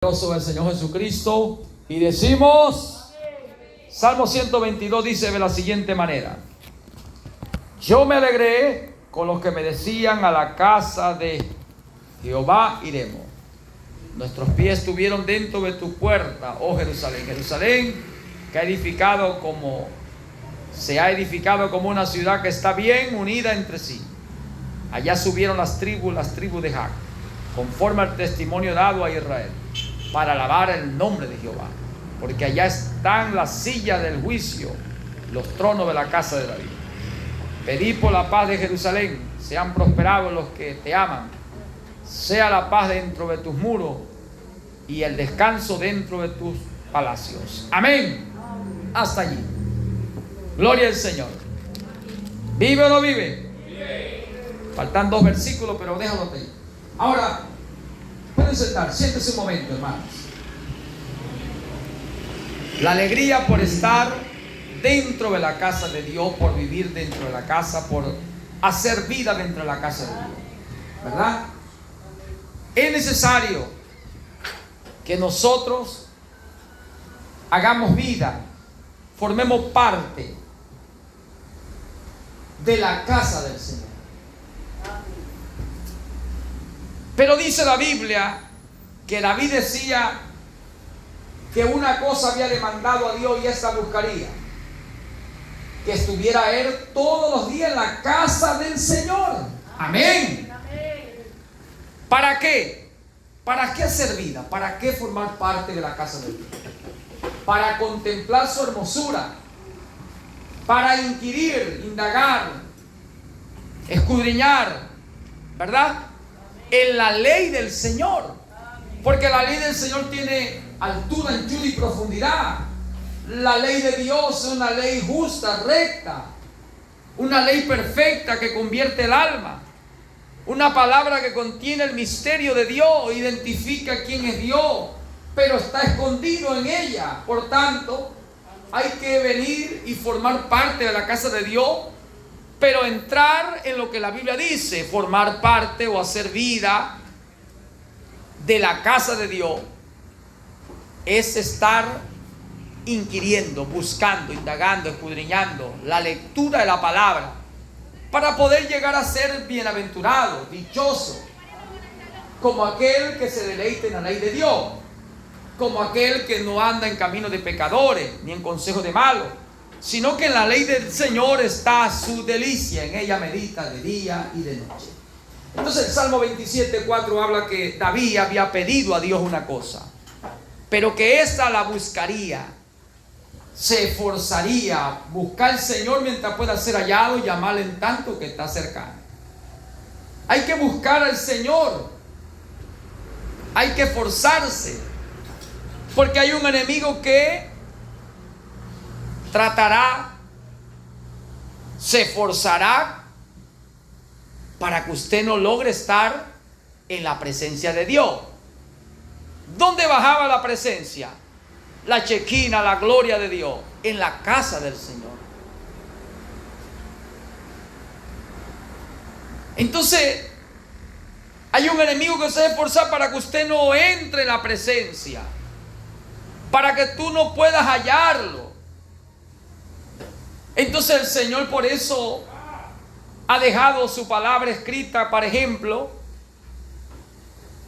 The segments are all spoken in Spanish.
Del Señor Jesucristo y decimos, Salmo 122 dice de la siguiente manera: yo me alegré con los que me decían, a la casa de Jehová iremos. Nuestros pies estuvieron dentro de tu puerta, oh Jerusalén. Jerusalén que se ha edificado como una ciudad que está bien unida entre sí. Allá subieron las tribus de Jacob, conforme al testimonio dado a Israel, para alabar el nombre de Jehová, porque allá están las sillas del juicio, los tronos de la casa de David. Pedí por la paz de Jerusalén, sean prosperados los que te aman, sea la paz dentro de tus muros y el descanso dentro de tus palacios. Amén. Hasta allí. Gloria al Señor. ¿Vive o no vive? Faltan 2 versículos, pero déjalo ahí. Ahora, pueden sentar, siéntese un momento, hermanos. La alegría por estar dentro de la casa de Dios, por vivir dentro de la casa, por hacer vida dentro de la casa de Dios, ¿verdad? Es necesario que nosotros hagamos vida, formemos parte de la casa del Señor. Pero dice la Biblia que David decía que una cosa había demandado a Dios y esta buscaría: que estuviera él todos los días en la casa del Señor. Amén. ¿Para qué? ¿Para qué hacer vida? ¿Para qué formar parte de la casa de Dios? Para contemplar su hermosura, para inquirir, indagar, escudriñar, ¿verdad?, en la ley del Señor. Porque la ley del Señor tiene altura, anchura y profundidad. La ley de Dios es una ley justa, recta, una ley perfecta que convierte el alma, una palabra que contiene el misterio de Dios, identifica quién es Dios, pero está escondido en ella. Por tanto, hay que venir y formar parte de la casa de Dios, pero entrar en lo que la Biblia dice. Formar parte o hacer vida de la casa de Dios es estar inquiriendo, buscando, indagando, escudriñando la lectura de la palabra, para poder llegar a ser bienaventurado, dichoso, como aquel que se deleita en la ley de Dios, como aquel que no anda en camino de pecadores, ni en consejo de malos, sino que en la ley del Señor está su delicia, en ella medita de día y de noche. Entonces el Salmo 27:4 habla que David había pedido a Dios una cosa, pero que ésta la buscaría, se esforzaría, buscar al Señor mientras pueda ser hallado y llamarle en tanto que está cercano. Hay que buscar al Señor, hay que esforzarse, porque hay un enemigo que tratará, se esforzará para que usted no logre estar en la presencia de Dios. ¿Dónde bajaba la presencia? La chequina, la gloria de Dios, en la casa del Señor. Entonces, hay un enemigo que se esfuerza para que usted no entre en la presencia, para que tú no puedas hallarlo. Entonces el Señor por eso ha dejado su palabra escrita, por ejemplo,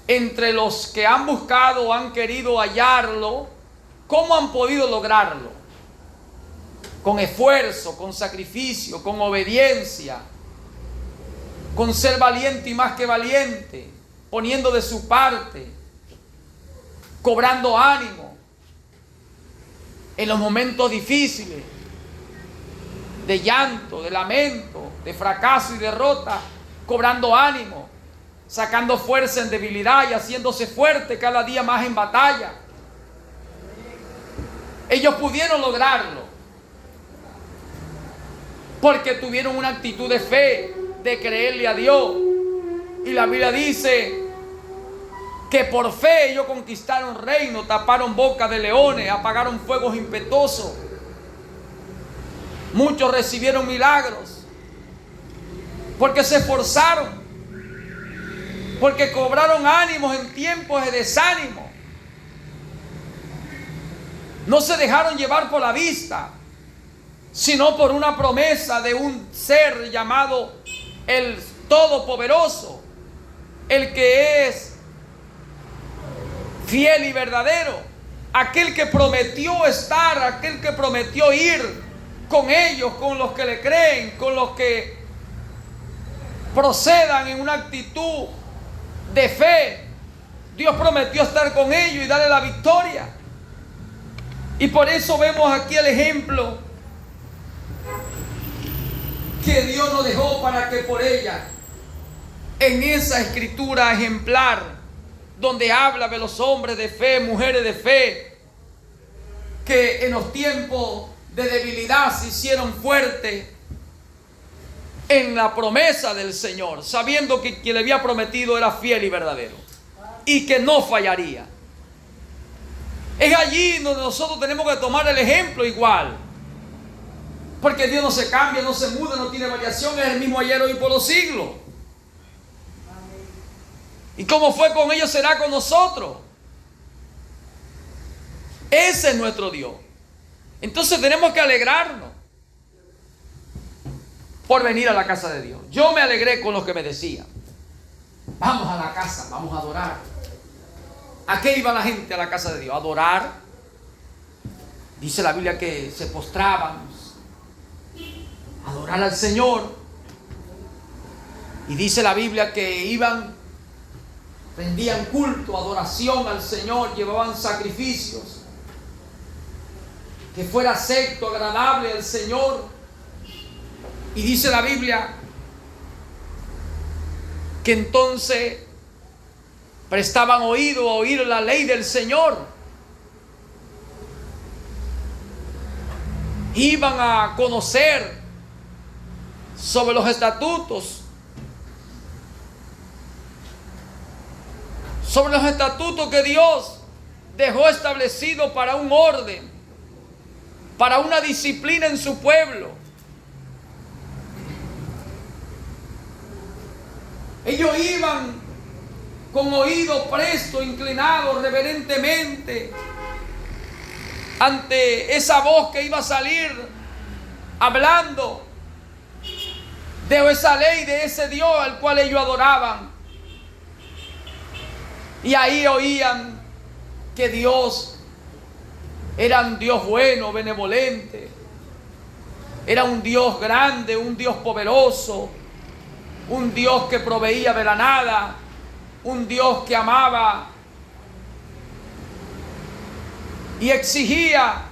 entre los que han buscado o han querido hallarlo. ¿Cómo han podido lograrlo? Con esfuerzo, con sacrificio, con obediencia, con ser valiente y más que valiente, poniendo de su parte, cobrando ánimo en los momentos difíciles, de llanto, de lamento, de fracaso y derrota, cobrando ánimo, sacando fuerza en debilidad y haciéndose fuerte cada día más en batalla. Ellos pudieron lograrlo porque tuvieron una actitud de fe, de creerle a Dios. Y la Biblia dice que por fe ellos conquistaron reinos, taparon bocas de leones, apagaron fuegos impetuosos. Muchos recibieron milagros porque se esforzaron, porque cobraron ánimos en tiempos de desánimo. No se dejaron llevar por la vista, sino por una promesa de un ser llamado el Todopoderoso, el que es fiel y verdadero, aquel que prometió estar, aquel que prometió ir con ellos, con los que le creen, con los que procedan en una actitud de fe. Dios prometió estar con ellos y darle la victoria. Y por eso vemos aquí el ejemplo que Dios nos dejó para que por ella, en esa escritura ejemplar, donde habla de los hombres de fe, mujeres de fe, que en los tiempos de debilidad se hicieron fuertes en la promesa del Señor, sabiendo que quien le había prometido era fiel y verdadero y que no fallaría. Es allí donde nosotros tenemos que tomar el ejemplo igual, porque Dios no se cambia, no se muda, no tiene variación, es el mismo ayer, hoy y por los siglos. Y como fue con ellos, será con nosotros. Ese es nuestro Dios. Entonces tenemos que alegrarnos por venir a la casa de Dios. Yo me alegré con los que me decían: vamos a la casa, vamos a adorar. ¿A qué iba la gente a la casa de Dios? A adorar. Dice la Biblia que se postraban a adorar al Señor. Y dice la Biblia que iban, rendían culto, adoración al Señor, llevaban sacrificios, que fuera acepto, agradable al Señor. Y dice la Biblia que entonces prestaban oído a oír la ley del Señor. Iban a conocer sobre los estatutos, sobre los estatutos que Dios dejó establecido para un orden, para una disciplina en su pueblo. Ellos iban con oído presto, inclinado reverentemente ante esa voz que iba a salir hablando de esa ley, de ese Dios al cual ellos adoraban. Y ahí oían que Dios era un Dios bueno, benevolente, era un Dios grande, un Dios poderoso, un Dios que proveía de la nada, un Dios que amaba y exigía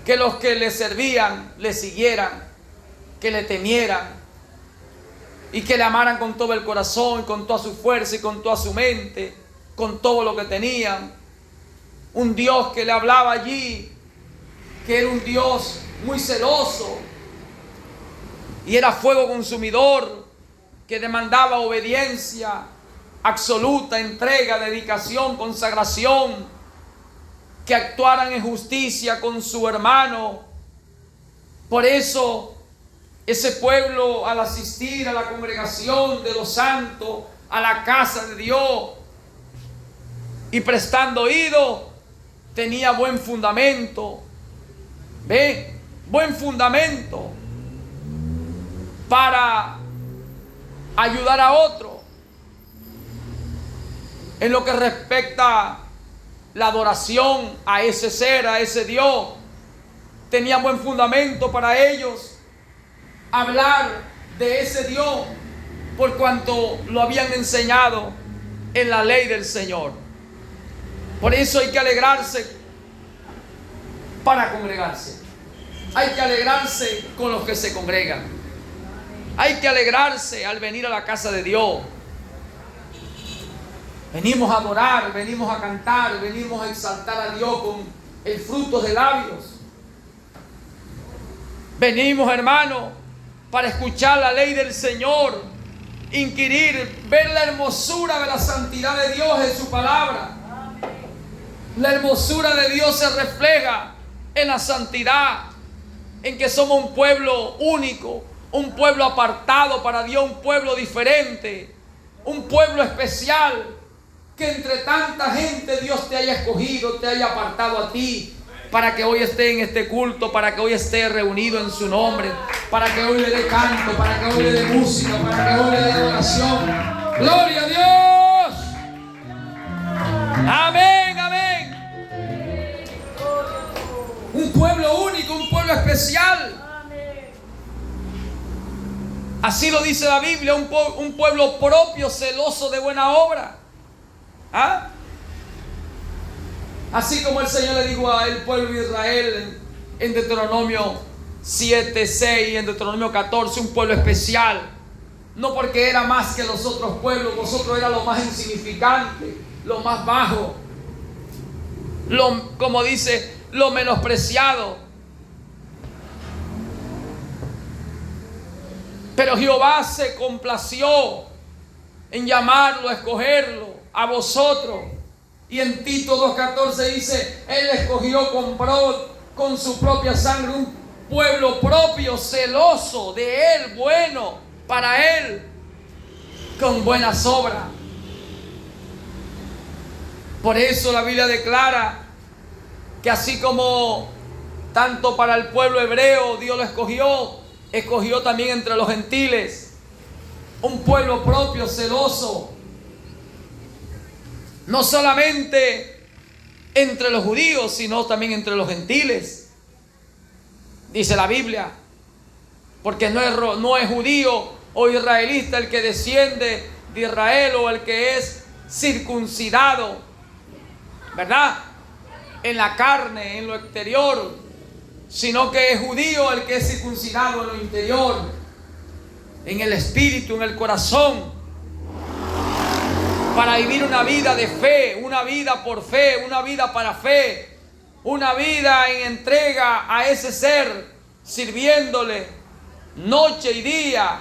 que los que le servían le siguieran, que le temieran y que le amaran con todo el corazón, con toda su fuerza y con toda su mente, con todo lo que tenían. Un Dios que le hablaba allí, que era un Dios muy celoso y era fuego consumidor, que demandaba obediencia absoluta, entrega, dedicación, consagración, que actuaran en justicia con su hermano. Por eso ese pueblo, al asistir a la congregación de los santos, a la casa de Dios y prestando oído, tenía buen fundamento. ¿Ve? Buen fundamento para ayudar a otro en lo que respecta la adoración a ese ser, a ese Dios. Tenía buen fundamento para ellos hablar de ese Dios, por cuanto lo habían enseñado en la ley del Señor. Por eso hay que alegrarse para congregarse. Hay que alegrarse con los que se congregan. Hay que alegrarse al venir a la casa de Dios. Venimos a adorar, venimos a cantar, venimos a exaltar a Dios con el fruto de labios. Venimos, hermano, para escuchar la ley del Señor, inquirir, ver la hermosura de la santidad de Dios en su palabra. La hermosura de Dios se refleja en la santidad, en que somos un pueblo único, un pueblo apartado para Dios, un pueblo diferente, un pueblo especial, que entre tanta gente Dios te haya escogido, te haya apartado a ti, para que hoy esté en este culto, para que hoy esté reunido en su nombre, para que hoy le dé canto, para que hoy le dé música, para que hoy le dé adoración. ¡Gloria a Dios! Amén, amén. Un pueblo único, un pueblo especial. Así lo dice la Biblia, un pueblo propio, celoso de buena obra. ¿Ah? Así como el Señor le dijo al pueblo de Israel en Deuteronomio 7, 6, en Deuteronomio 14, un pueblo especial. No porque era más que los otros pueblos, vosotros eran lo más insignificante, lo más bajo, como dice, lo menospreciado. Pero Jehová se complació en llamarlo, a escogerlo, a vosotros. Y en Tito 2:14 dice, Él escogió, compró con su propia sangre un pueblo propio, celoso de Él, bueno para Él, con buenas obras. Por eso la Biblia declara que así como tanto para el pueblo hebreo Dios lo escogió también entre los gentiles, un pueblo propio, celoso. No solamente entre los judíos, sino también entre los gentiles. Dice la Biblia. Porque no es judío o israelita el que desciende de Israel o el que es circuncidado, ¿verdad? En la carne, en lo exterior. Sino que es judío el que es circuncidado en lo interior, en el espíritu, en el corazón. Para vivir una vida de fe, una vida por fe, una vida para fe, una vida en entrega a ese ser, sirviéndole noche y día,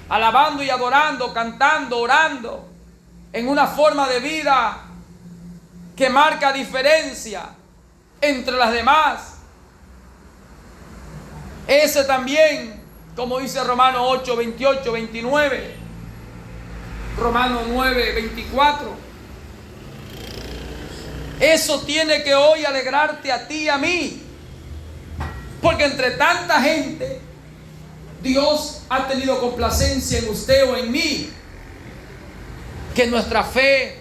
alabando y adorando, cantando, orando, en una forma de vida que marca diferencia entre las demás. Ese también, como dice Romanos 8, 28, 29. Romanos 9, 24. Eso tiene que hoy alegrarte a ti y a mí. Porque entre tanta gente, Dios ha tenido complacencia en usted o en mí. Que nuestra fe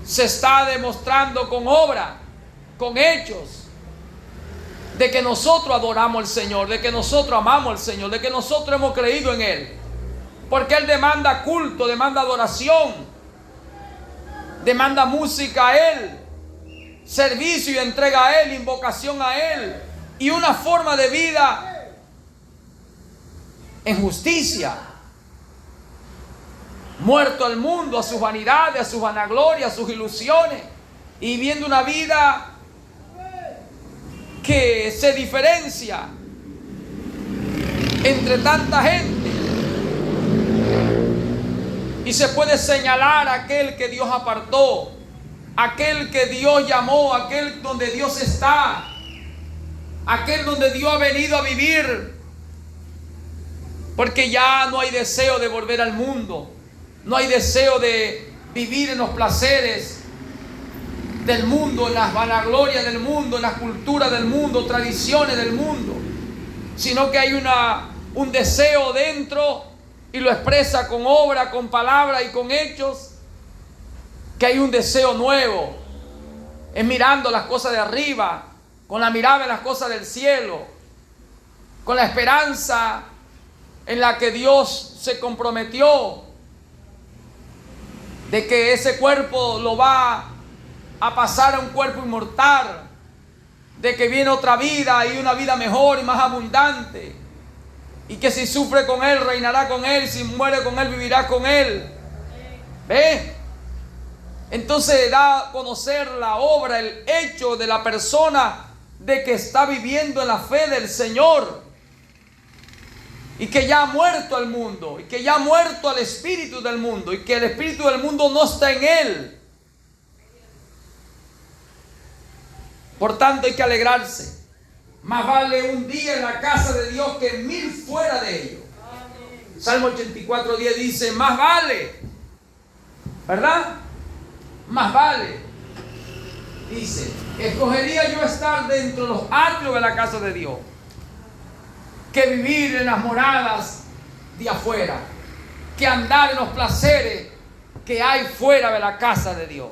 se está demostrando con obra, con hechos. De que nosotros adoramos al Señor, de que nosotros amamos al Señor, de que nosotros hemos creído en Él. Porque Él demanda culto, demanda adoración, demanda música a Él, servicio y entrega a Él, invocación a Él, y una forma de vida en justicia. Muerto al mundo, a sus vanidades, a sus vanaglorias, a sus ilusiones, y viviendo una vida que se diferencia entre tanta gente. Y se puede señalar a aquel que Dios apartó, aquel que Dios llamó, aquel donde Dios está, aquel donde Dios ha venido a vivir. Porque ya no hay deseo de volver al mundo, no hay deseo de vivir en los placeres del mundo, en las vanaglorias del mundo, en las culturas del mundo, tradiciones del mundo, sino que hay un deseo dentro. Y lo expresa con obra, con palabra y con hechos, que hay un deseo nuevo, es mirando las cosas de arriba, con la mirada en las cosas del cielo, con la esperanza en la que Dios se comprometió, de que ese cuerpo lo va a pasar a un cuerpo inmortal, de que viene otra vida y una vida mejor y más abundante. Y que si sufre con Él, reinará con Él. Si muere con Él, vivirá con Él. ¿Ve? Entonces da a conocer la obra, el hecho de la persona de que está viviendo en la fe del Señor. Y que ya ha muerto al mundo. Y que ya ha muerto al espíritu del mundo. Y que el espíritu del mundo no está en él. Por tanto hay que alegrarse. Más vale un día en la casa de Dios que 1000 fuera de ellos. Salmo 84:10 dice, más vale, ¿verdad? Más vale, dice, escogería yo estar dentro de los atrios de la casa de Dios que vivir en las moradas de afuera, que andar en los placeres que hay fuera de la casa de Dios.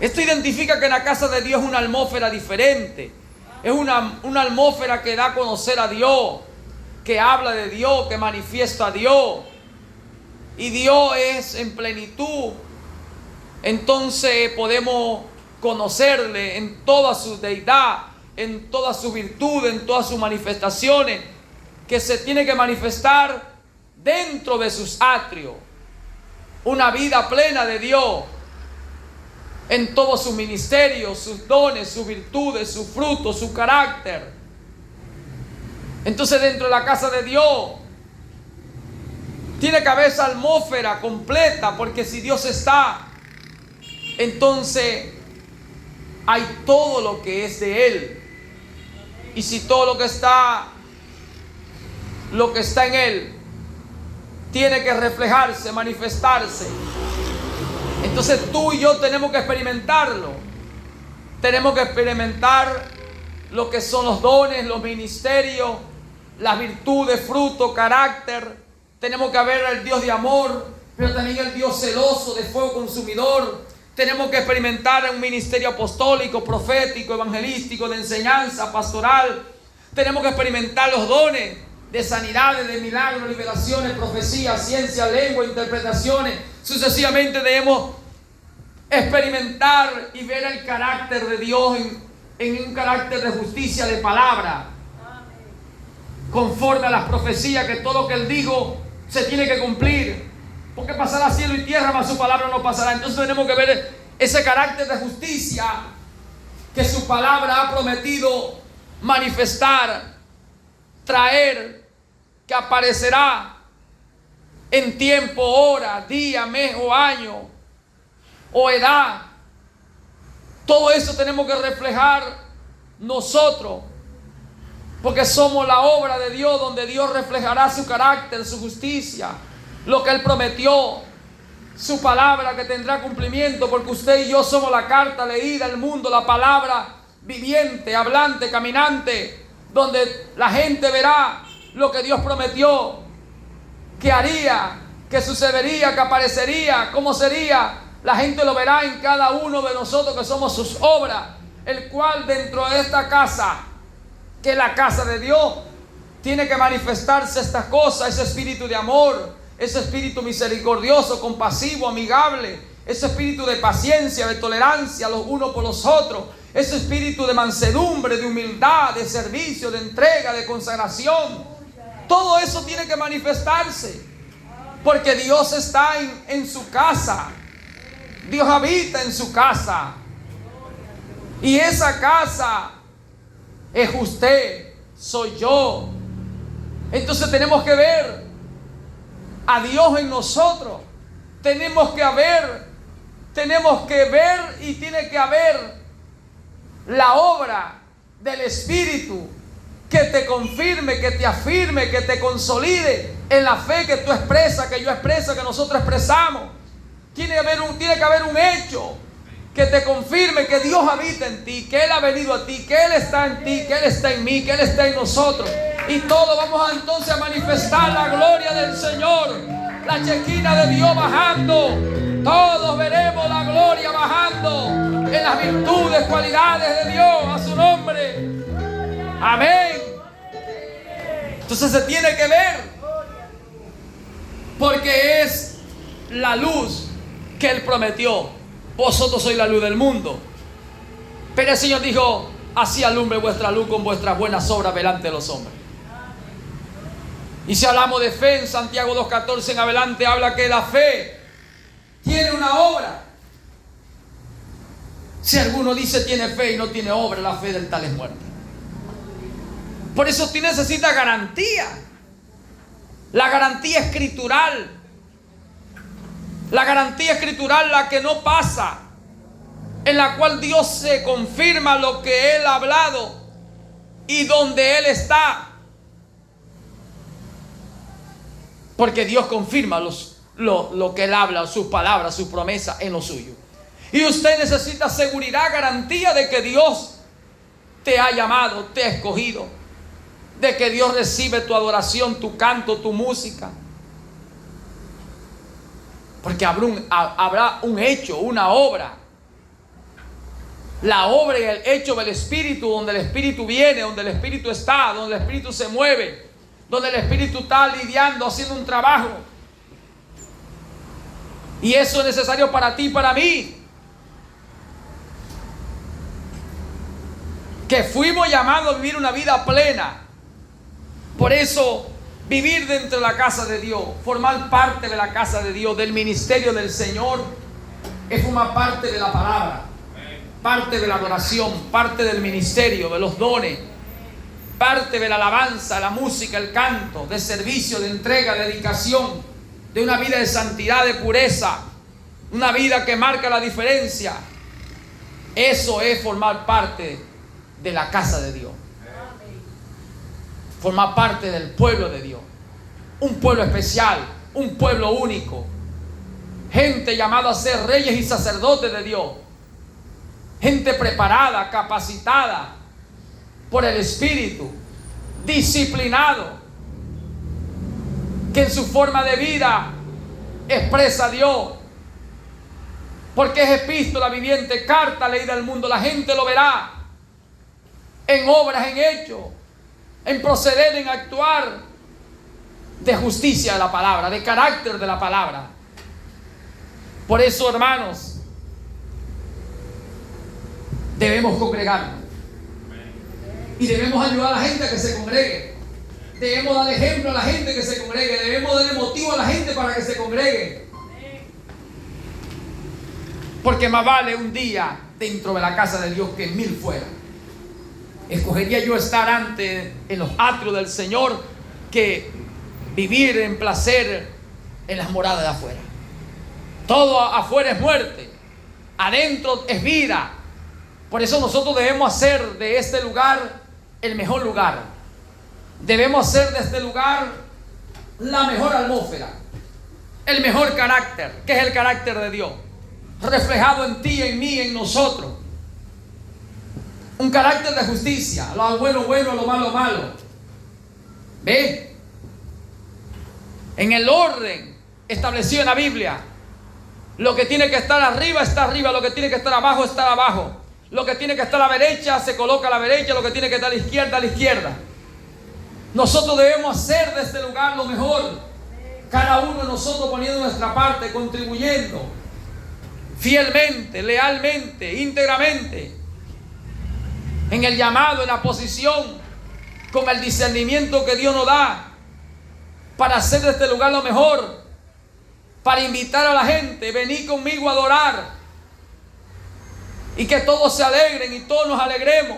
Esto identifica que en la casa de Dios es una atmósfera diferente. Es una atmósfera que da a conocer a Dios, que habla de Dios, que manifiesta a Dios. Y Dios es en plenitud. Entonces podemos conocerle en toda su deidad, en toda su virtud, en todas sus manifestaciones, que se tiene que manifestar dentro de sus atrios. Una vida plena de Dios en todos sus ministerios, sus dones, sus virtudes, sus frutos, su carácter. Entonces dentro de la casa de Dios tiene que haber esa atmósfera completa, porque si Dios está, entonces hay todo lo que es de Él. Y si todo lo que está en Él tiene que reflejarse, manifestarse, entonces tú y yo tenemos que experimentarlo. Tenemos que experimentar lo que son los dones, los ministerios, las virtudes, fruto, carácter. Tenemos que ver al Dios de amor, pero también el Dios celoso, de fuego consumidor. Tenemos que experimentar un ministerio apostólico, profético, evangelístico, de enseñanza, pastoral. Tenemos que experimentar los dones de sanidades, de milagros, liberaciones, profecías, ciencia, lengua, interpretaciones. Sucesivamente debemos experimentar y ver el carácter de Dios en un carácter de justicia, de palabra, conforme a las profecías, que todo lo que Él dijo se tiene que cumplir, porque pasará cielo y tierra, mas su palabra no pasará. Entonces tenemos que ver ese carácter de justicia que su palabra ha prometido manifestar, traer, que aparecerá en tiempo, hora, día, mes o año o edad. Todo eso tenemos que reflejar nosotros, porque somos la obra de Dios, donde Dios reflejará su carácter, su justicia, lo que Él prometió, su palabra que tendrá cumplimiento, porque usted y yo somos la carta leída al mundo, la palabra viviente, hablante, caminante, donde la gente verá lo que Dios prometió, que haría, que sucedería, que aparecería, cómo sería. La gente lo verá en cada uno de nosotros, que somos sus obras, el cual dentro de esta casa, que es la casa de Dios, tiene que manifestarse estas cosas, ese espíritu de amor, ese espíritu misericordioso, compasivo, amigable, ese espíritu de paciencia, de tolerancia los unos por los otros, ese espíritu de mansedumbre, de humildad, de servicio, de entrega, de consagración. Todo eso tiene que manifestarse, porque Dios está en su casa. Dios habita en su casa, y esa casa es usted, soy yo. Entonces tenemos que ver a Dios en nosotros. Tenemos que ver y tiene que haber la obra del Espíritu que te confirme, que te afirme, que te consolide en la fe que tú expresas, que yo expreso, que nosotros expresamos. Tiene que haber un hecho que te confirme que Dios habita en ti, que Él ha venido a ti, que Él está en ti, que Él está en mí, que Él está en nosotros. Y todos vamos entonces a manifestar la gloria del Señor, la chequina de Dios bajando. Todos veremos la gloria bajando en las virtudes, cualidades de Dios, a su nombre. Amén. Entonces se tiene que ver, porque es la luz que Él prometió. Vosotros sois la luz del mundo. Pero el Señor dijo: así alumbre vuestra luz con vuestras buenas obras delante de los hombres. Y si hablamos de fe, en Santiago 2:14 en adelante habla que la fe tiene una obra. Si alguno dice tiene fe y no tiene obra, la fe del tal es muerta. Por eso usted necesita garantía. La garantía escritural. La garantía escritural, la que no pasa, en la cual Dios se confirma lo que Él ha hablado y donde Él está. Porque Dios confirma lo que Él habla, sus palabras, sus promesas en lo suyo. Y usted necesita seguridad, garantía de que Dios te ha llamado, te ha escogido, de que Dios recibe tu adoración, tu canto, tu música. Porque habrá un hecho, una obra. La obra y el hecho del Espíritu, donde el Espíritu viene, donde el Espíritu está, donde el Espíritu se mueve, donde el Espíritu está lidiando, haciendo un trabajo. Y eso es necesario para ti y para mí. Que fuimos llamados a vivir una vida plena. Por eso, vivir dentro de la casa de Dios, formar parte de la casa de Dios, del ministerio del Señor, es formar parte de la palabra, parte de la adoración, parte del ministerio, de los dones, parte de la alabanza, la música, el canto, de servicio, de entrega, de dedicación, de una vida de santidad, de pureza, una vida que marca la diferencia. Eso es formar parte de la casa de Dios. Formar parte del pueblo de Dios. Un pueblo especial, un pueblo único. Gente llamada a ser reyes y sacerdotes de Dios. Gente preparada, capacitada por el Espíritu, disciplinado, que en su forma de vida expresa a Dios. Porque es epístola viviente, carta leída al mundo. La gente lo verá en obras, en hechos, en proceder, en actuar de justicia de la palabra, de carácter de la palabra. Por eso, hermanos, debemos congregarnos y debemos ayudar a la gente a que se congregue. Debemos dar ejemplo a la gente que se congregue. Debemos darle motivo a la gente para que se congregue. Porque más vale un día dentro de la casa de Dios que 1000 fuera. Escogería yo estar antes en los atrios del Señor que vivir en placer en las moradas de afuera. Todo afuera es muerte, adentro es vida. Por eso nosotros debemos hacer de este lugar el mejor lugar. Debemos hacer de este lugar la mejor atmósfera, el mejor carácter, que es el carácter de Dios, reflejado en ti, en mí, en nosotros. Un carácter de justicia, lo bueno, bueno, lo malo, malo. ¿Ve? En el orden establecido en la Biblia, lo que tiene que estar arriba está arriba, lo que tiene que estar abajo está abajo, lo que tiene que estar a la derecha se coloca a la derecha, lo que tiene que estar a la izquierda. Nosotros debemos hacer de este lugar lo mejor, cada uno de nosotros poniendo nuestra parte, contribuyendo fielmente, lealmente, íntegramente en el llamado, en la posición, con el discernimiento que Dios nos da para hacer de este lugar lo mejor, para invitar a la gente, venid conmigo a adorar y que todos se alegren y todos nos alegremos,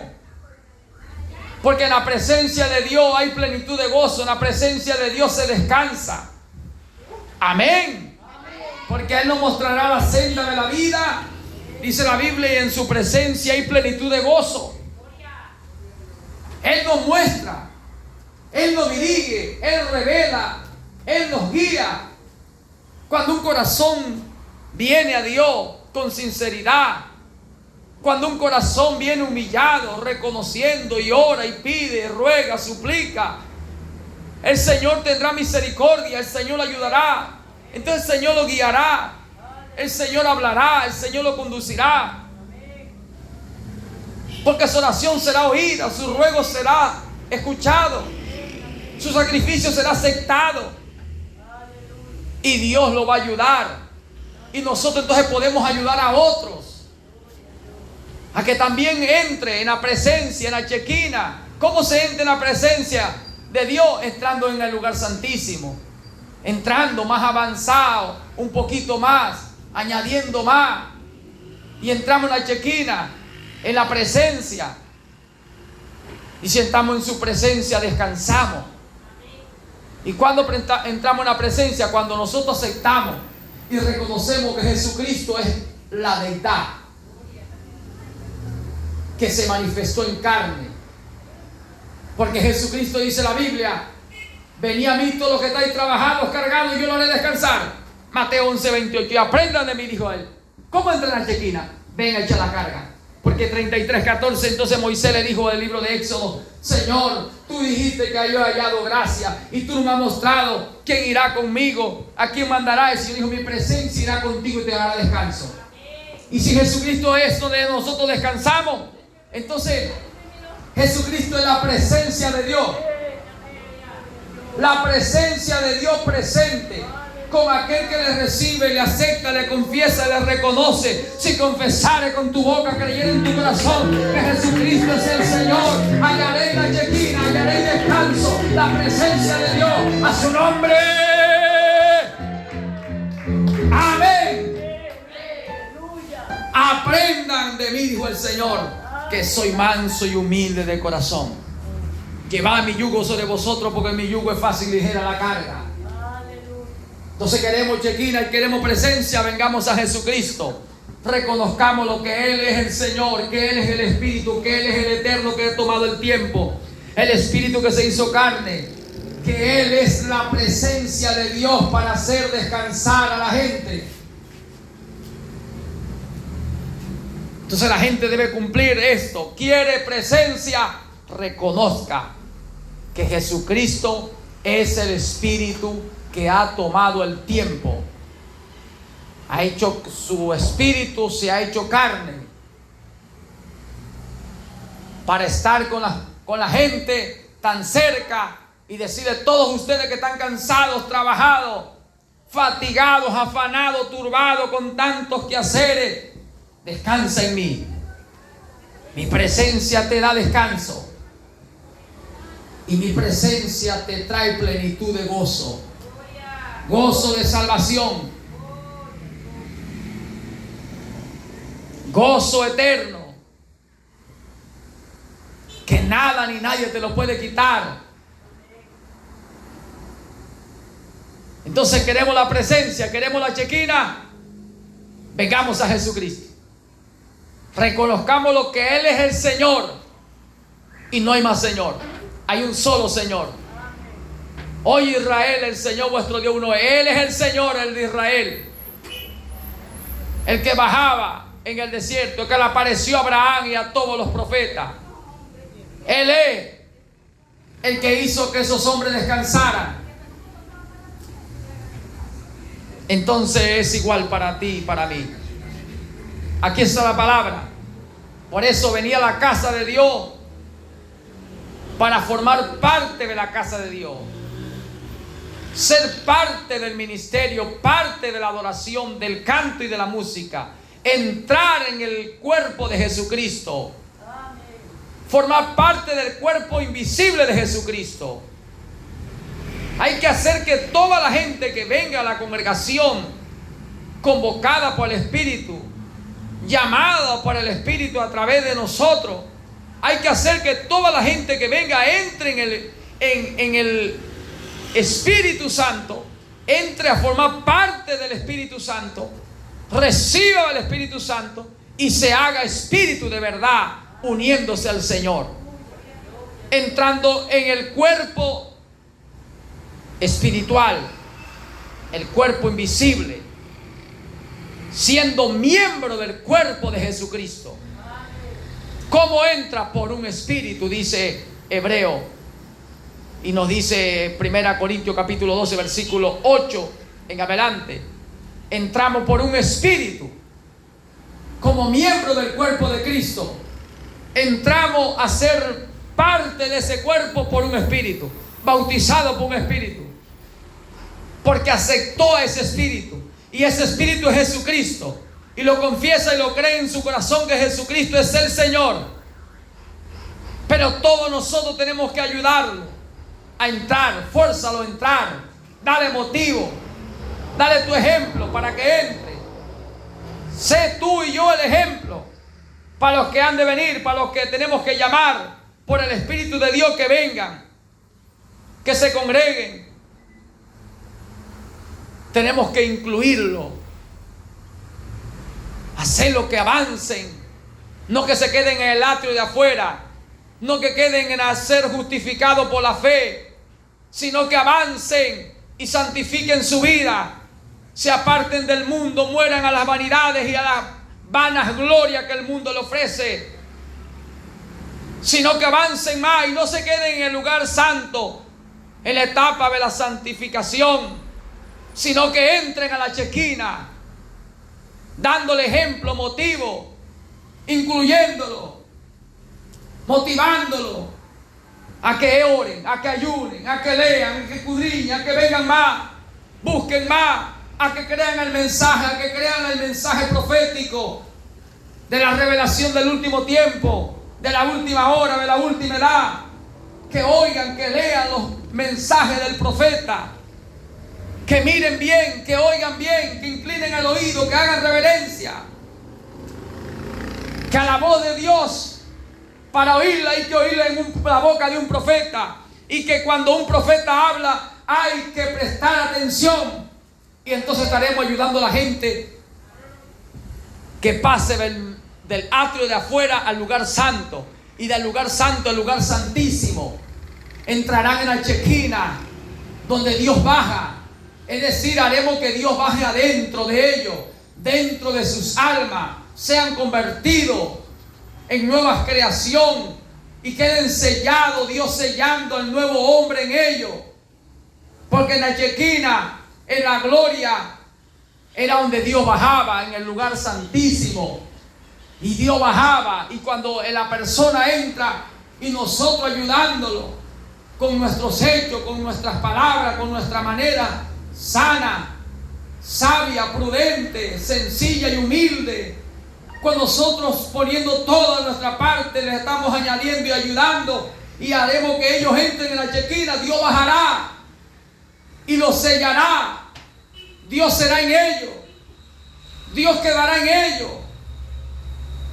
porque en la presencia de Dios hay plenitud de gozo, en la presencia de Dios se descansa. Amén. Porque Él nos mostrará la senda de la vida, dice la Biblia, y en su presencia hay plenitud de gozo. Él nos muestra, Él nos dirige, Él revela, Él nos guía. Cuando un corazón viene a Dios con sinceridad, cuando un corazón viene humillado, reconociendo y ora y pide, ruega, suplica, el Señor tendrá misericordia, el Señor lo ayudará. Entonces el Señor lo guiará, el Señor hablará, el Señor lo conducirá. Porque su oración será oída, su ruego será escuchado, su sacrificio será aceptado. Y Dios lo va a ayudar. Y nosotros entonces podemos ayudar a otros a que también entre en la presencia, en la chequina. ¿Cómo se entra en la presencia de Dios? Entrando en el lugar santísimo, entrando más avanzado, un poquito más, añadiendo más. Y entramos en la chequina, en la presencia. Y si estamos en su presencia, descansamos. Y cuando entramos en la presencia, cuando nosotros aceptamos y reconocemos que Jesucristo es la deidad que se manifestó en carne. Porque Jesucristo, dice la Biblia, venid a mí todos los que estáis trabajados, cargados, y yo lo haré descansar. Mateo 11:28. Y aprendan de mí, dijo Él, ¿Cómo entra en la Shekinah? Ven a echar la carga. Porque 33:14, entonces Moisés le dijo del libro de Éxodo: Señor, tú dijiste que yo he hallado gracia y tú no me has mostrado quién irá conmigo, a quién mandará. El Señor dijo: mi presencia irá contigo y te dará descanso. Y si Jesucristo es donde nosotros descansamos, entonces Jesucristo es la presencia de Dios. La presencia de Dios presente con aquel que le recibe, le acepta, le confiesa, le reconoce. Si confesare con tu boca, creyere en tu corazón que Jesucristo es el Señor, hallaré la Shekinah, hallaré descanso, la presencia de Dios. A su nombre. Amén. Aprendan de mí, dijo el Señor, que soy manso y humilde de corazón. Llevad mi yugo sobre vosotros, porque mi yugo es fácil y ligera la carga. Entonces queremos Shekinah y queremos presencia. Vengamos a Jesucristo. Reconozcamos lo que Él es el Señor, que Él es el Espíritu, que Él es el Eterno que ha tomado el tiempo, el Espíritu que se hizo carne, que Él es la presencia de Dios para hacer descansar a la gente. Entonces la gente debe cumplir esto. Quiere presencia, reconozca que Jesucristo es el Espíritu que ha tomado el tiempo, ha hecho su espíritu, se ha hecho carne para estar con la gente tan cerca y decirle: todos ustedes que están cansados, trabajados, fatigados, afanados, turbados con tantos quehaceres, descansa en mí. Mi presencia te da descanso y mi presencia te trae plenitud de gozo. Gozo de salvación, gozo eterno, que nada ni nadie te lo puede quitar. Entonces queremos la presencia, queremos la Shekinah. Vengamos a Jesucristo, reconozcamos lo que Él es el Señor y no hay más Señor. Hay un solo Señor. Hoy Israel, el Señor vuestro Dios uno es. Él es el Señor, el de Israel, el que bajaba en el desierto, el que le apareció a Abraham y a todos los profetas. Él es el que hizo que esos hombres descansaran. Entonces es igual para ti y para mí. Aquí está la palabra. Por eso venía a la casa de Dios, para formar parte de la casa de Dios, ser parte del ministerio, parte de la adoración, del canto y de la música, entrar en el cuerpo de Jesucristo, formar parte del cuerpo invisible de Jesucristo. Hay que hacer que toda la gente que venga a la congregación, convocada por el Espíritu, llamada por el Espíritu a través de nosotros, hay que hacer que toda la gente que venga entre en el Espíritu Santo, entre a formar parte del Espíritu Santo, reciba el Espíritu Santo y se haga espíritu de verdad, uniéndose al Señor, entrando en el cuerpo espiritual, el cuerpo invisible, siendo miembro del cuerpo de Jesucristo. ¿Cómo entra? Por un espíritu, dice Hebreo. Y nos dice 1 Corintios capítulo 12, versículo 8 en adelante. Entramos por un espíritu. Como miembro del cuerpo de Cristo, entramos a ser parte de ese cuerpo por un espíritu. Bautizado por un espíritu. Porque aceptó a ese espíritu. Y ese espíritu es Jesucristo. Y lo confiesa y lo cree en su corazón que Jesucristo es el Señor. Pero todos nosotros tenemos que ayudarlo a entrar, fórzalo a entrar, dale motivo, dale tu ejemplo para que entre. Sé tú y yo el ejemplo para los que han de venir, para los que tenemos que llamar por el Espíritu de Dios que vengan, que se congreguen. Tenemos que incluirlo, hacerlo que avancen, no que se queden en el atrio de afuera, no que queden en ser justificados por la fe, sino que avancen y santifiquen su vida se aparten del mundo, mueran a las vanidades y a las vanas glorias que el mundo le ofrece, sino que avancen más y no se queden en el lugar santo, en la etapa de la santificación, sino que entren a la Chequina, dándole ejemplo, motivo, incluyéndolo, motivándolo a que oren, a que ayunen, a que lean, a que escudriñen, a que vengan más, busquen más, a que crean el mensaje, a que crean el mensaje profético de la revelación del último tiempo, de la última hora, de la última edad. Que oigan, que lean los mensajes del profeta, que miren bien, que oigan bien, que inclinen el oído, que hagan reverencia, que a la voz de Dios, para oírla hay que oírla en la boca de un profeta, y que cuando un profeta habla hay que prestar atención, y entonces estaremos ayudando a la gente que pase del atrio de afuera al lugar santo, y del lugar santo al lugar santísimo. Entrarán en la Chequina, donde Dios baja. Es decir, haremos que Dios baje adentro de ellos, dentro de sus almas, sean convertidos en nueva creación y queden sellados, Dios sellando al nuevo hombre en ellos. Porque en la Chequina, en la gloria, era donde Dios bajaba, en el lugar santísimo. Y Dios bajaba, y cuando la persona entra y nosotros ayudándolo con nuestros hechos, con nuestras palabras, con nuestra manera sana, sabia, prudente, sencilla y humilde, con nosotros poniendo toda nuestra parte, les estamos añadiendo y ayudando, y haremos que ellos entren en la Chequina. Dios bajará y los sellará. Dios será en ellos, Dios quedará en ellos.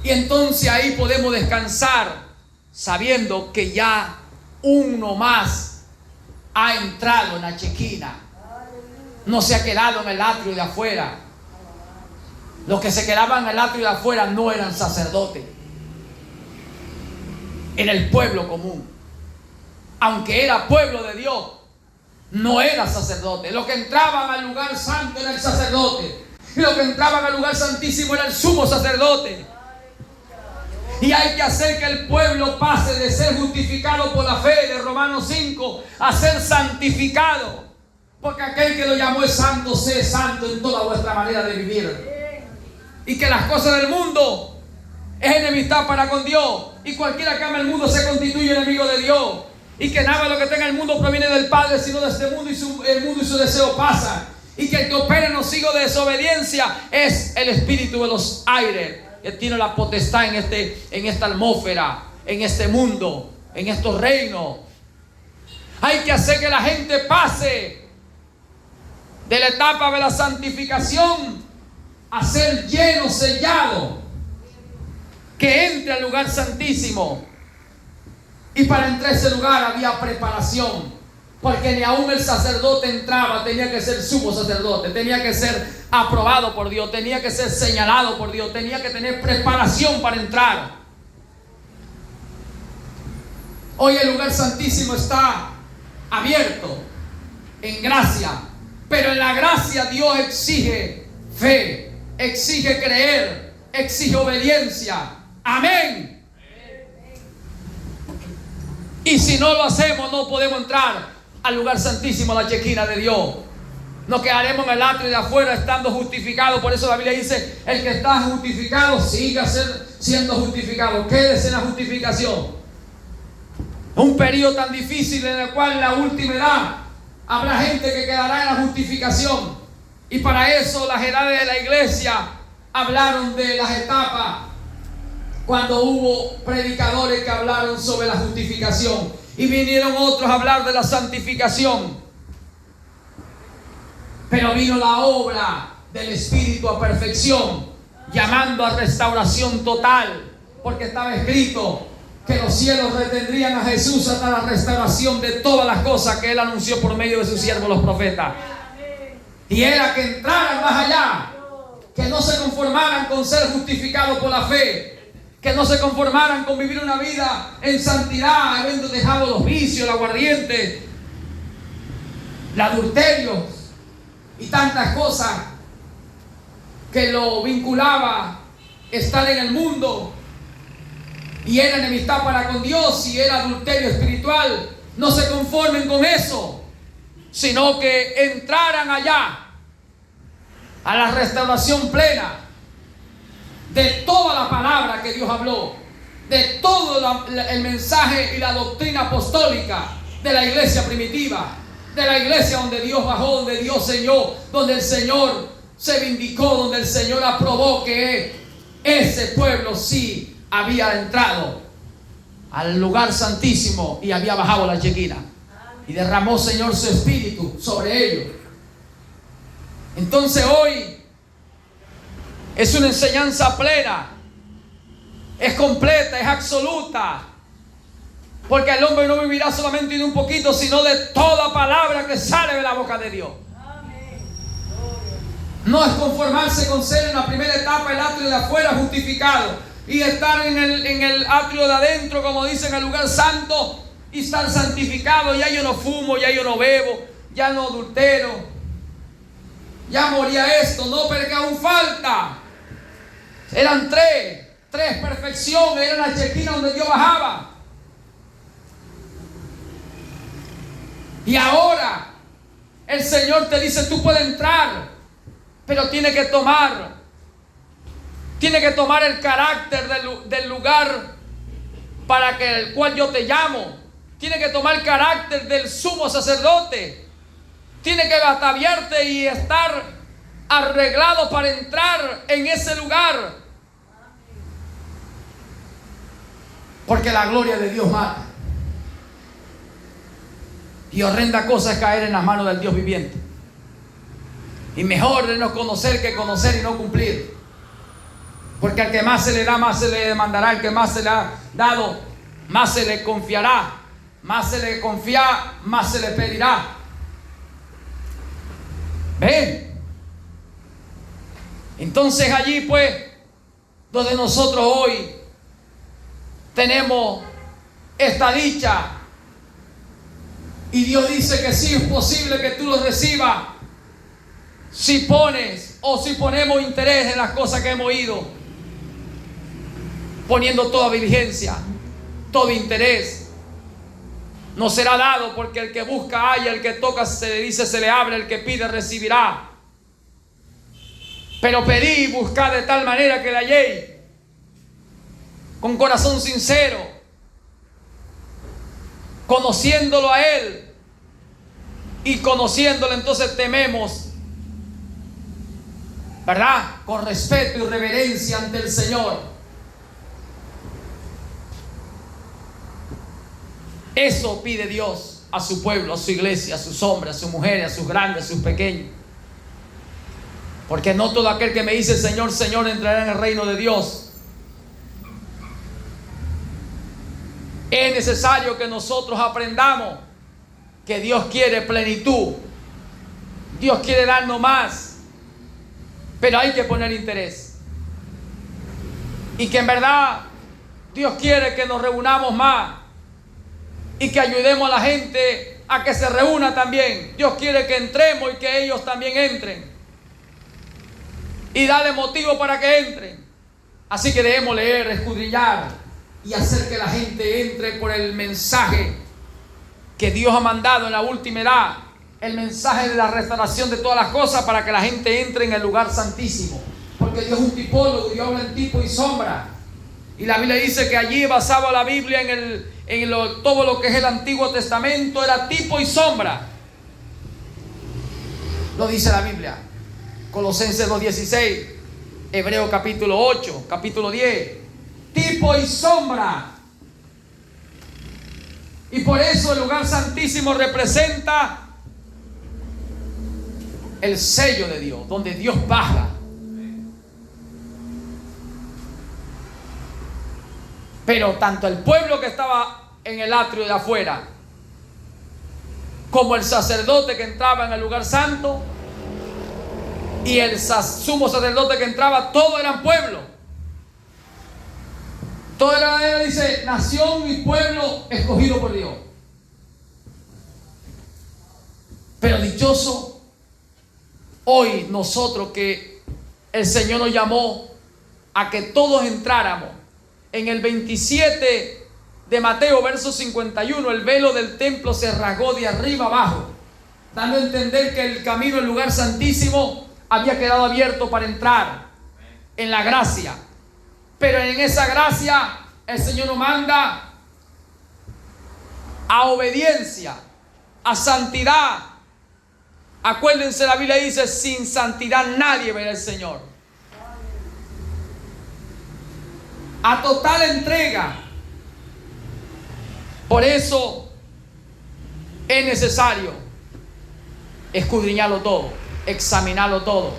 Y entonces ahí podemos descansar sabiendo que ya uno más ha entrado en la Chequina. No se ha quedado en el atrio de afuera. Los que se quedaban en el atrio de afuera no eran sacerdotes, era el pueblo común. Aunque era pueblo de Dios, no era sacerdote. Los que entraban al lugar santo era el sacerdote, y los que entraban al lugar santísimo era el sumo sacerdote. Y hay que hacer que el pueblo pase de ser justificado por la fe de Romanos 5 a ser santificado. Porque aquel que lo llamó es santo, sé santo en toda vuestra manera de vivir. Y que las cosas del mundo es enemistad para con Dios. Y cualquiera que ama el mundo se constituye enemigo de Dios. Y que nada de lo que tenga el mundo proviene del Padre, sino de este mundo, y el mundo y su deseo pasan. Y que el que opera en los hijos de desobediencia es el espíritu de los aires, que tiene la potestad en esta atmósfera, en este mundo, en estos reinos. Hay que hacer que la gente pase de la etapa de la santificación a ser lleno, sellado, que entre al lugar santísimo. Y para entrar a ese lugar había preparación, porque ni aún el sacerdote entraba. Tenía que ser sumo sacerdote, tenía que ser aprobado por Dios, tenía que ser señalado por Dios, tenía que tener preparación para entrar. Hoy el lugar santísimo está abierto en gracia, pero en la gracia Dios exige fe, exige creer, exige obediencia. Amén. Y si no lo hacemos, no podemos entrar al lugar santísimo, a la Chequina de Dios. Nos quedaremos en el atrio de afuera estando justificados. Por eso la Biblia dice: el que está justificado, siga siendo justificado. Quédese en la justificación. Un periodo tan difícil en el cual en la última edad habrá gente que quedará en la justificación. Y para eso las edades de la iglesia hablaron de las etapas. Cuando hubo predicadores que hablaron sobre la justificación, y vinieron otros a hablar de la santificación. Pero vino la obra del Espíritu a perfección, llamando a restauración total, porque estaba escrito que los cielos retendrían a Jesús hasta la restauración de todas las cosas que Él anunció por medio de sus siervos los profetas. Y era que entraran más allá, que no se conformaran con ser justificados por la fe, que no se conformaran con vivir una vida en santidad, habiendo dejado los vicios, el aguardiente, el adulterio y tantas cosas que lo vinculaba estar en el mundo y era enemistad para con Dios y era adulterio espiritual. No se conformen con eso, sino que entraran allá a la restauración plena de toda la palabra que Dios habló, de todo el mensaje y la doctrina apostólica de la iglesia primitiva, de la iglesia donde Dios bajó, donde Dios selló, donde el Señor se vindicó, donde el Señor aprobó que ese pueblo sí había entrado al lugar santísimo y había bajado la Shekinah. Y derramó, Señor, su espíritu sobre ellos. Entonces hoy es una enseñanza plena, es completa, es absoluta. Porque el hombre no vivirá solamente de un poquito, sino de toda palabra que sale de la boca de Dios. No es conformarse con ser en la primera etapa el atrio de afuera justificado y estar en el atrio de adentro, como dice, en el lugar santo, y estar santificado. Ya yo no fumo, ya yo no bebo, ya no adultero, ya moría esto. No, pero que aún falta. Eran tres perfecciones. Era la Shekinah donde Dios bajaba. Y ahora el Señor te dice: tú puedes entrar, pero tiene que tomar el carácter del lugar para el cual yo te llamo. Tiene que tomar el carácter del sumo sacerdote. Tiene que ataviarte y estar arreglado para entrar en ese lugar. Porque la gloria de Dios mata. Y horrenda cosa es caer en las manos del Dios viviente. Y mejor de no conocer que conocer y no cumplir. Porque al que más se le da, más se le demandará. Al que más se le ha dado, más se le confiará. Más se le confía, más se le pedirá. ¿Ven? Entonces allí pues, donde nosotros hoy tenemos esta dicha, y Dios dice que sí es posible que tú lo recibas si pones o si ponemos interés en las cosas que hemos oído, poniendo toda diligencia, todo interés. No será dado, porque el que busca halla, el que toca se le dice se le abre, el que pide recibirá. Pero pedí y buscad de tal manera que la halléis, con corazón sincero, conociéndolo a Él, y conociéndolo entonces tememos, ¿verdad? Con respeto y reverencia ante el Señor. Eso pide Dios a su pueblo, a su iglesia, a sus hombres, a sus mujeres, a sus grandes, a sus pequeños. Porque no todo aquel que me dice Señor, Señor entrará en el reino de Dios. Es necesario que nosotros aprendamos que Dios quiere plenitud. Dios quiere darnos más. Pero hay que poner interés. Y que en verdad Dios quiere que nos reunamos más. Y que ayudemos a la gente a que se reúna también. Dios quiere que entremos y que ellos también entren. Y darle motivo para que entren. Así que debemos leer, escudriñar y hacer que la gente entre por el mensaje que Dios ha mandado en la última edad. El mensaje de la restauración de todas las cosas, para que la gente entre en el lugar santísimo. Porque Dios es un tipólogo, Dios habla en tipo y sombra. Y la Biblia dice que allí basaba la Biblia todo lo que es el Antiguo Testamento, era tipo y sombra. Lo dice la Biblia. Colosenses 2:16, Hebreo capítulo 8, capítulo 10. Tipo y sombra. Y por eso el lugar santísimo representa el sello de Dios, donde Dios baja. Pero tanto el pueblo que estaba en el atrio de afuera, como el sacerdote que entraba en el lugar santo, y el sumo sacerdote que entraba, todos eran pueblo. Todo era, dice, nación y pueblo escogido por Dios. Pero dichoso hoy nosotros que el Señor nos llamó a que todos entráramos. En el 27 de Mateo, verso 51, el velo del templo se rasgó de arriba abajo, dando a entender que el camino al lugar santísimo había quedado abierto para entrar en la gracia. Pero en esa gracia el Señor nos manda a obediencia, a santidad. Acuérdense, la Biblia dice: sin santidad nadie verá al Señor. A total entrega. Por eso es necesario escudriñarlo todo, examinarlo todo,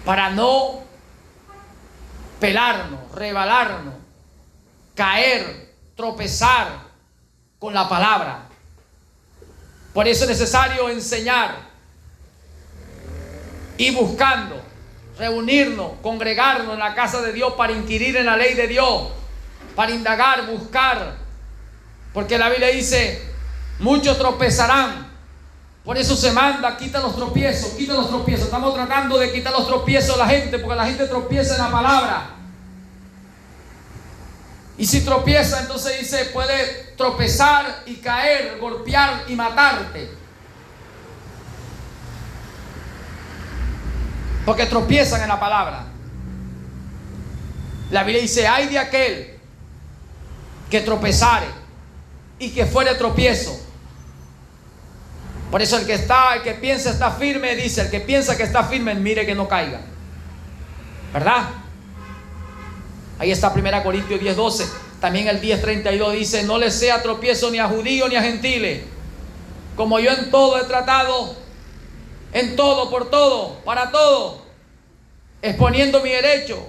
para no pelarnos, rebalarnos, caer, tropezar con la palabra. Por eso es necesario enseñar y buscando, reunirnos, congregarnos en la casa de Dios para inquirir en la ley de Dios, para indagar, buscar. Porque la Biblia dice: muchos tropezarán. Por eso se manda: quita los tropiezos, quita los tropiezos. Estamos tratando de quitar los tropiezos a la gente, porque la gente tropieza en la palabra. Y si tropieza, entonces dice, puede tropezar y caer, golpear y matarte. Porque tropiezan en la palabra. La Biblia dice: ay de aquel que tropezare y que fuere tropiezo. Por eso el que piensa está firme, dice: el que piensa que está firme, mire que no caiga. ¿Verdad? Ahí está 1 Corintios 10:12. También el 10:32 dice: no les sea tropiezo ni a judíos ni a gentiles, como yo en todo he tratado, en todo, por todo, para todo, exponiendo mi derecho,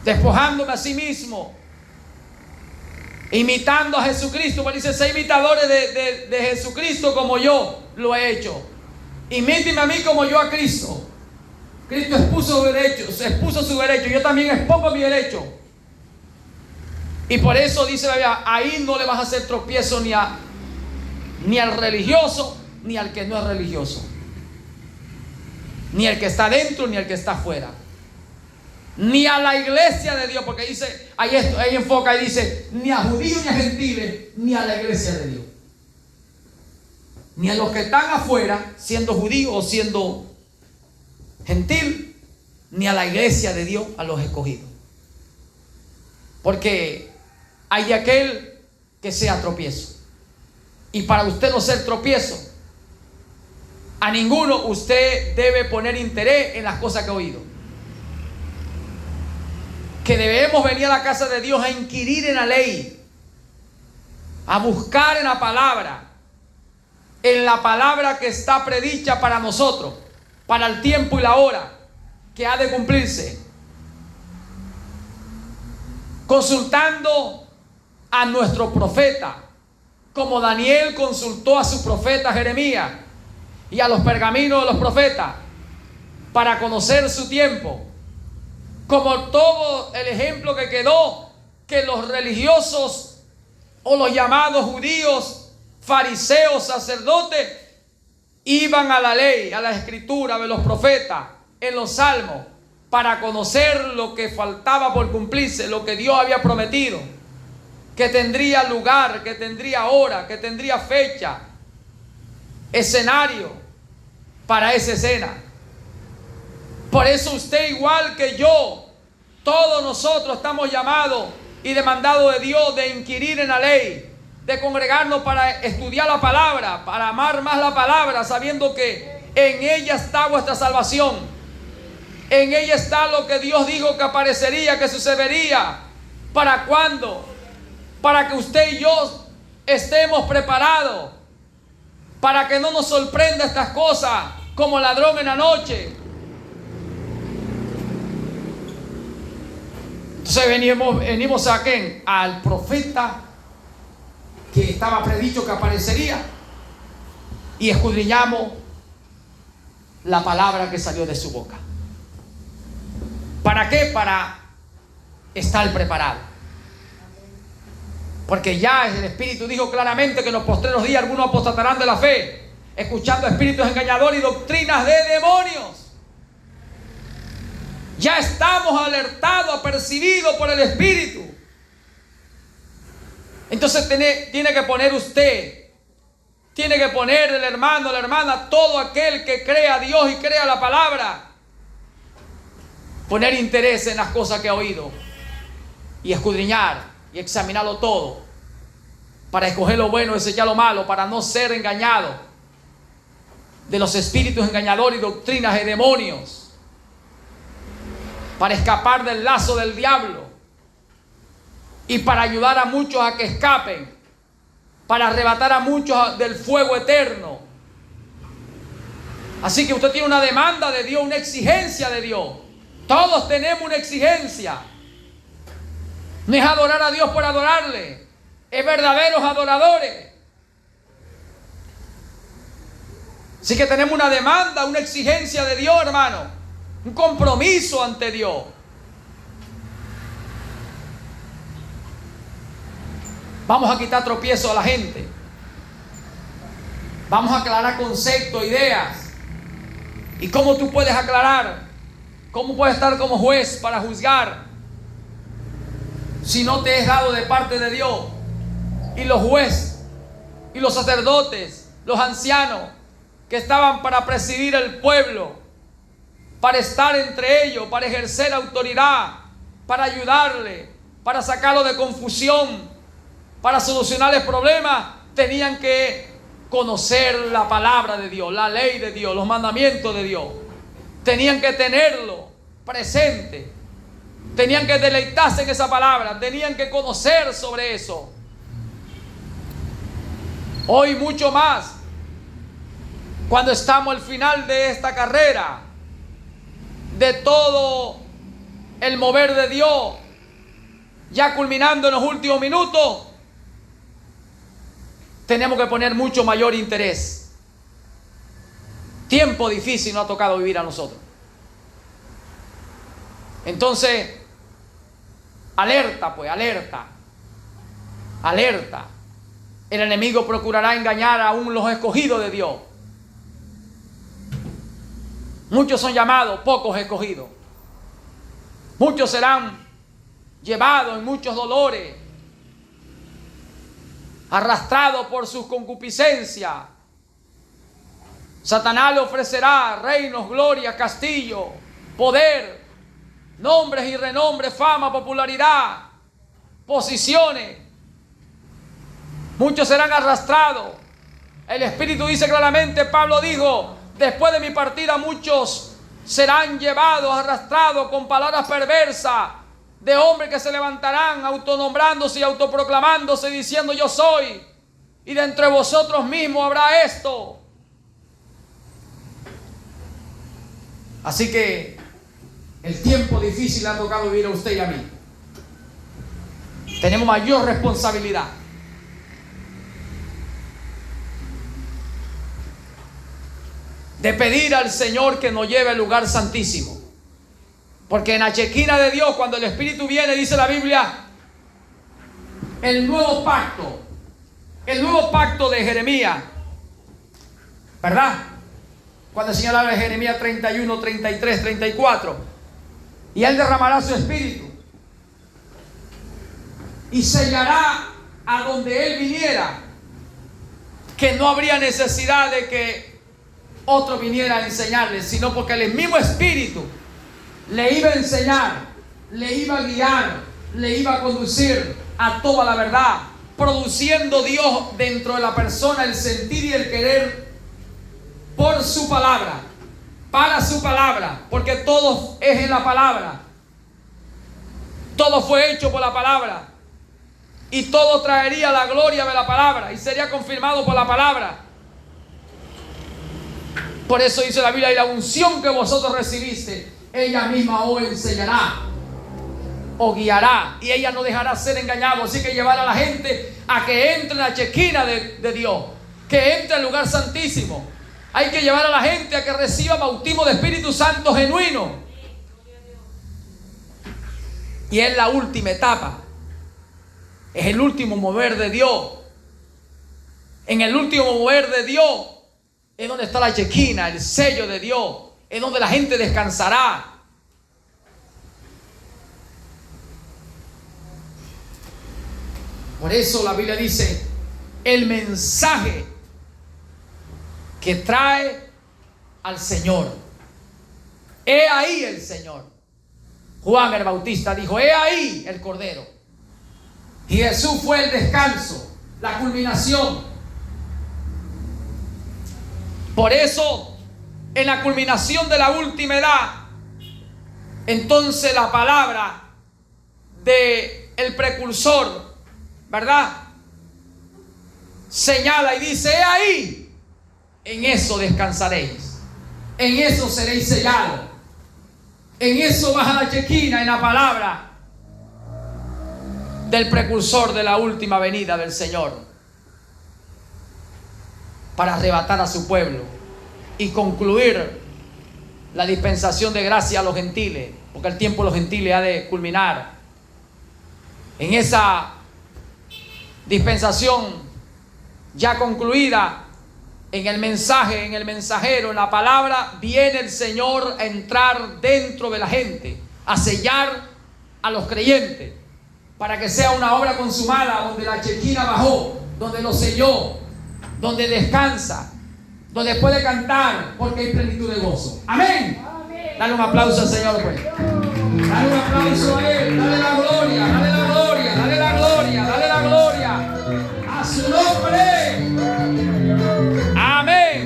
despojándome a sí mismo, imitando a Jesucristo. Porque dice: sé imitadores de Jesucristo como yo lo he hecho. Imíteme a mí como yo a Cristo. Cristo expuso su derecho, yo también expongo mi derecho. Y por eso dice la Biblia: ahí no le vas a hacer tropiezo ni al religioso, ni al que no es religioso, ni al que está dentro, ni al que está afuera, ni a la iglesia de Dios. Porque dice, ahí enfoca y dice: ni a judíos ni a gentiles, ni a la iglesia de Dios, ni a los que están afuera, siendo judíos o siendo gentil, ni a la iglesia de Dios, a los escogidos. Porque hay de aquel que sea tropiezo. Y para usted no ser tropiezo, a ninguno usted debe poner interés en las cosas que ha oído. Que debemos venir a la casa de Dios a inquirir en la ley, a buscar en la palabra que está predicha para nosotros, para el tiempo y la hora que ha de cumplirse, consultando a nuestro profeta, como Daniel consultó a su profeta Jeremías y a los pergaminos de los profetas para conocer su tiempo. Como todo el ejemplo que quedó, que los religiosos o los llamados judíos, fariseos, sacerdotes, iban a la ley, a la escritura de los profetas, en los salmos, para conocer lo que faltaba por cumplirse, lo que Dios había prometido, que tendría lugar, que tendría hora, que tendría fecha, escenario para esa escena. Por eso usted, igual que yo, todos nosotros estamos llamados y demandados de Dios de inquirir en la ley, de congregarnos para estudiar la palabra, para amar más la palabra, sabiendo que en ella está vuestra salvación. En ella está lo que Dios dijo que aparecería, que sucedería. ¿Para cuándo? Para que usted y yo estemos preparados, para que no nos sorprenda estas cosas como ladrón en la noche. Entonces venimos a ¿quién? Al profeta que estaba predicho que aparecería, y escudriñamos la palabra que salió de su boca. ¿Para qué? Para estar preparado. Porque ya el Espíritu dijo claramente que en los postreros días algunos apostatarán de la fe, escuchando espíritus engañadores y doctrinas de demonios. Ya estamos alertados, apercibidos por el Espíritu. Entonces tiene que poner usted, tiene que poner el hermano, la hermana, todo aquel que crea a Dios y crea la palabra, poner interés en las cosas que ha oído y escudriñar y examinarlo todo para escoger lo bueno y desechar lo malo, para no ser engañado de los espíritus engañadores y doctrinas de demonios, para escapar del lazo del diablo y para ayudar a muchos a que escapen, para arrebatar a muchos del fuego eterno. Así que usted tiene una demanda de Dios, una exigencia de Dios. Todos tenemos una exigencia. No es adorar a Dios por adorarle, es verdaderos adoradores. Así que tenemos una demanda, una exigencia de Dios, hermano. Un compromiso ante Dios. Vamos a quitar tropiezos a la gente. Vamos a aclarar conceptos, ideas. ¿Y cómo tú puedes aclarar? ¿Cómo puedes estar como juez para juzgar si no te es dado de parte de Dios? Y los jueces y los sacerdotes, los ancianos que estaban para presidir el pueblo, para estar entre ellos, para ejercer autoridad, para ayudarle, para sacarlo de confusión, para solucionar el problema, tenían que conocer la palabra de Dios, la ley de Dios, los mandamientos de Dios. Tenían que tenerlo presente, tenían que deleitarse en esa palabra, tenían que conocer sobre eso. Hoy mucho más, cuando estamos al final de esta carrera, de todo el mover de Dios, ya culminando en los últimos minutos, tenemos que poner mucho mayor interés. Tiempo difícil nos ha tocado vivir a nosotros. Entonces, alerta pues, alerta. Alerta. El enemigo procurará engañar aún los escogidos de Dios. Muchos son llamados, pocos escogidos. Muchos serán llevados en muchos dolores, arrastrados por sus concupiscencias. Satanás le ofrecerá reinos, gloria, castillo, poder, nombres y renombres, fama, popularidad, posiciones. Muchos serán arrastrados. El Espíritu dice claramente, Pablo dijo, después de mi partida muchos serán llevados, arrastrados con palabras perversas de hombres que se levantarán autonombrándose y autoproclamándose, diciendo yo soy, y de entre vosotros mismos habrá esto. Así que el tiempo difícil le ha tocado vivir a usted y a mí. Tenemos mayor responsabilidad. De pedir al Señor que nos lleve al lugar santísimo. Porque en la chequina de Dios, cuando el Espíritu viene, dice la Biblia, el nuevo pacto de Jeremías, ¿verdad? Cuando el Señor habla de Jeremías 31, 33, 34, y Él derramará su Espíritu y sellará a donde Él viniera, que no habría necesidad de que otro viniera a enseñarle, sino porque el mismo Espíritu le iba a enseñar, le iba a guiar, le iba a conducir a toda la verdad, produciendo Dios dentro de la persona el sentir y el querer por su palabra, para su palabra, porque todo es en la palabra, todo fue hecho por la palabra y todo traería la gloria de la palabra y sería confirmado por la palabra. Por eso dice la Biblia, y la unción que vosotros recibiste, ella misma os enseñará o guiará, y ella no dejará ser engañado. Así que llevar a la gente a que entre en la chequina de Dios, que entre al lugar santísimo. Hay que llevar a la gente a que reciba bautismo de Espíritu Santo genuino. Y es la última etapa, es el último mover de Dios. En el último mover de Dios, es donde está la Shekinah, el sello de Dios, es donde la gente descansará. Por eso la Biblia dice, el mensaje que trae al Señor. He ahí el Señor. Juan el Bautista dijo, he ahí el Cordero. Y Jesús fue el descanso, la culminación. Por eso, en la culminación de la última edad, entonces la palabra del precursor, ¿verdad?, señala y dice, he ahí, en eso descansaréis, en eso seréis sellados, en eso baja la Shekinah, en la palabra del precursor de la última venida del Señor, para arrebatar a su pueblo y concluir la dispensación de gracia a los gentiles, porque el tiempo de los gentiles ha de culminar. En esa dispensación ya concluida, en el mensaje, en el mensajero, en la palabra, viene el Señor a entrar dentro de la gente, a sellar a los creyentes, para que sea una obra consumada, donde la Shekinah bajó, donde lo selló, donde descansa, donde puede cantar, porque hay plenitud de gozo. Amén. Dale un aplauso al Señor, pues. Dale un aplauso a Él. Dale la gloria, dale la gloria, dale la gloria, dale la gloria a su nombre. Amén.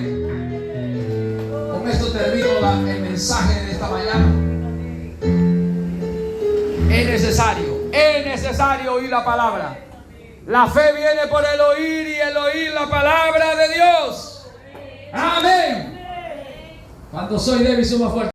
Con esto termino el mensaje de esta mañana. Es necesario oír la palabra. La fe viene por el oír y el oír la palabra de Dios. Amén. Cuando soy débil, soy más fuerte.